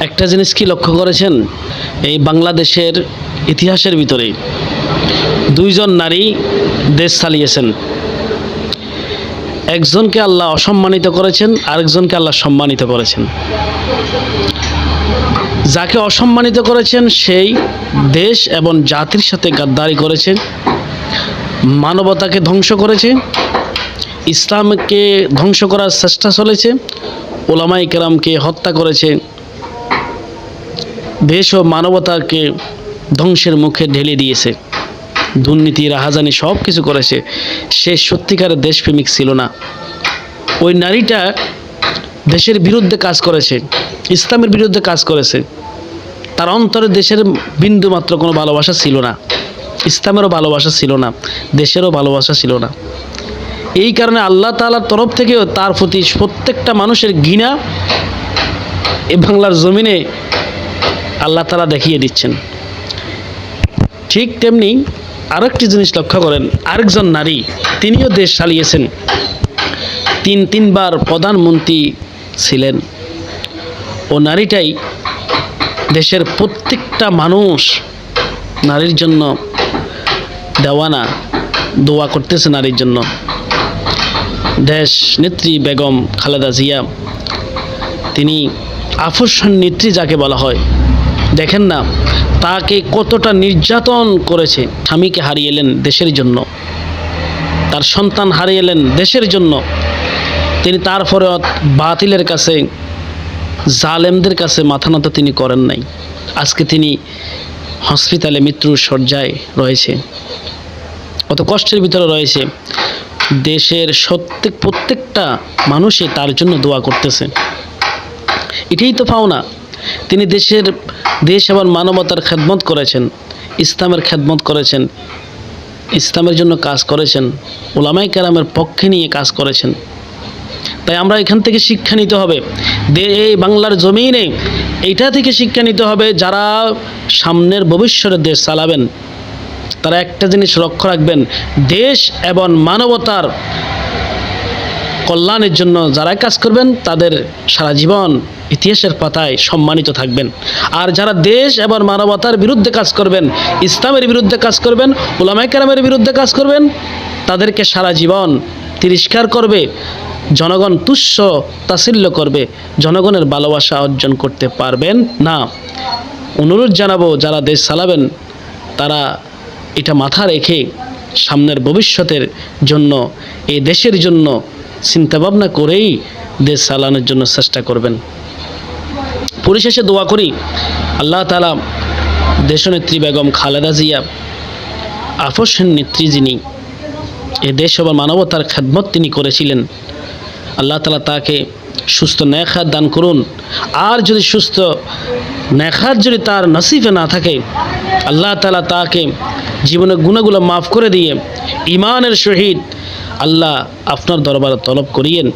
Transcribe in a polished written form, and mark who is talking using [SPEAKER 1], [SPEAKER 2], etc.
[SPEAKER 1] একটা জিনিস কি লক্ষ্য করেছেন, এই বাংলাদেশের ইতিহাসের ভিতরে দুইজন নারী দেশ চালিয়েছেন। একজনকে আল্লাহ অসম্মানিত করেছেন, আরেকজনকে আল্লাহ সম্মানিত করেছেন। যাকে অসম্মানিত করেছেন সেই দেশ এবং জাতির সাথে গাদ্দারি করেছে, মানবতাকে ধ্বংস করেছে, ইসলামকে ধ্বংস করার চেষ্টা চলেছে, ওলামায়ে কেরামকে হত্যা করেছে, দেশ ও মানবতাকে ধ্বংসের মুখে ঢেলে দিয়েছে, দুর্নীতি রাহাজানি সব কিছু করেছে। সে সত্যিকারের দেশপ্রেমিক ছিল না। ওই নারীটা দেশের বিরুদ্ধে কাজ করেছে, ইসলামের বিরুদ্ধে কাজ করেছে। তার অন্তরে দেশের বিন্দু মাত্র কোনো ভালোবাসা ছিল না, ইসলামেরও ভালোবাসা ছিল না, দেশেরও ভালোবাসা ছিল না। এই কারণে আল্লাহ তাআলার তরফ থেকেও তার প্রতি প্রত্যেকটা মানুষের ঘৃণা এ বাংলার জমিনে আল্লাহ তাআলা দেখিয়ে দিচ্ছেন। ঠিক তেমনি আরেকটি জিনিস লক্ষ্য করেন, আরেকজন নারী তিনিও দেশ চালিয়েছেন, তিনবার প্রধানমন্ত্রী ছিলেন। ও নারীটাই দেশের প্রত্যেকটা মানুষ নারীর জন্য দেওয়ানা, দোয়া করতেছে নারীর জন্য। দেশ নেত্রী বেগম খালেদা জিয়া, তিনি আফস্যান নেত্রী যাকে বলা হয়, দেখেন না তাকে কতটা নির্যাতন করেছে। স্বামীকে হারিয়েলেন দেশের জন্য, তার সন্তান হারিয়েলেন দেশের জন্য। তিনি তারপরে বাতিলের কাছে, জালেমদের কাছে মাথা নত তিনি করেন নাই। আজকে তিনি হসপিটালে মৃত্যুর শয্যায় রয়েছে, কত কষ্টের ভিতরে রয়েছে। দেশের প্রত্যেকটা মানুষই তার জন্য দোয়া করতেছে। এটাই তো পাওনা। তিনি দেশ এবং মানবতার খেদমত করেছেন, ইসলামের খেদমত করেছেন, ইসলামের জন্য কাজ করেছেন, ওলামায়ে কেরামের পক্ষে নিয়ে কাজ করেছেন। তাই আমরা এখান থেকে শিক্ষা নিতে হবে, এই বাংলার জমিনে এইটা থেকে শিক্ষা নিতে হবে। যারা সামনের ভবিষ্যতে দেশ চালাবেন তারা একটা জিনিস লক্ষ্য রাখবেন, দেশ এবং মানবতার কল্যাণের জন্য যারা কাজ করবেন তাদের সারা জীবন ইতিহাসের পাতায় সম্মানিত থাকবেন। আর যারা দেশ এবং মানবতার বিরুদ্ধে কাজ করবেন, ইসলামের বিরুদ্ধে কাজ করবেন, ওলামায়ে কেরামের বিরুদ্ধে কাজ করবেন, তাদেরকে সারা জীবন তিরস্কার করবে, জনগণ তুচ্ছ তাচ্ছিল্য করবে, জনগণের ভালোবাসা অর্জন করতে পারবেন না। অনুরোধ জানাবো, যারা দেশ চালাবেন তারা এটা মাথা রেখে সামনের ভবিষ্যতের জন্য, এই দেশের জন্য চিন্তাভাবনা করেই দেশ চালানোর জন্য চেষ্টা করবেন। পরিশেষে দোয়া করি আল্লাহ তাআলা দেশনেত্রী বেগম খালেদা জিয়া, আফস্যান নেত্রী যিনি এ দেশ ও মানবতার খেদমত তিনি করেছিলেন, আল্লাহ তাআলা তাকে সুস্থ নেখাত দান করুন। আর যদি সুস্থ নেখাত যদি তার নসিবে না থাকে, আল্লাহ তাআলা তাকে জীবনের গুনাহগুলো মাফ করে দিয়ে ইমানের সহিত আল্লাহ আপনার দরবারে তলব করিয়েন।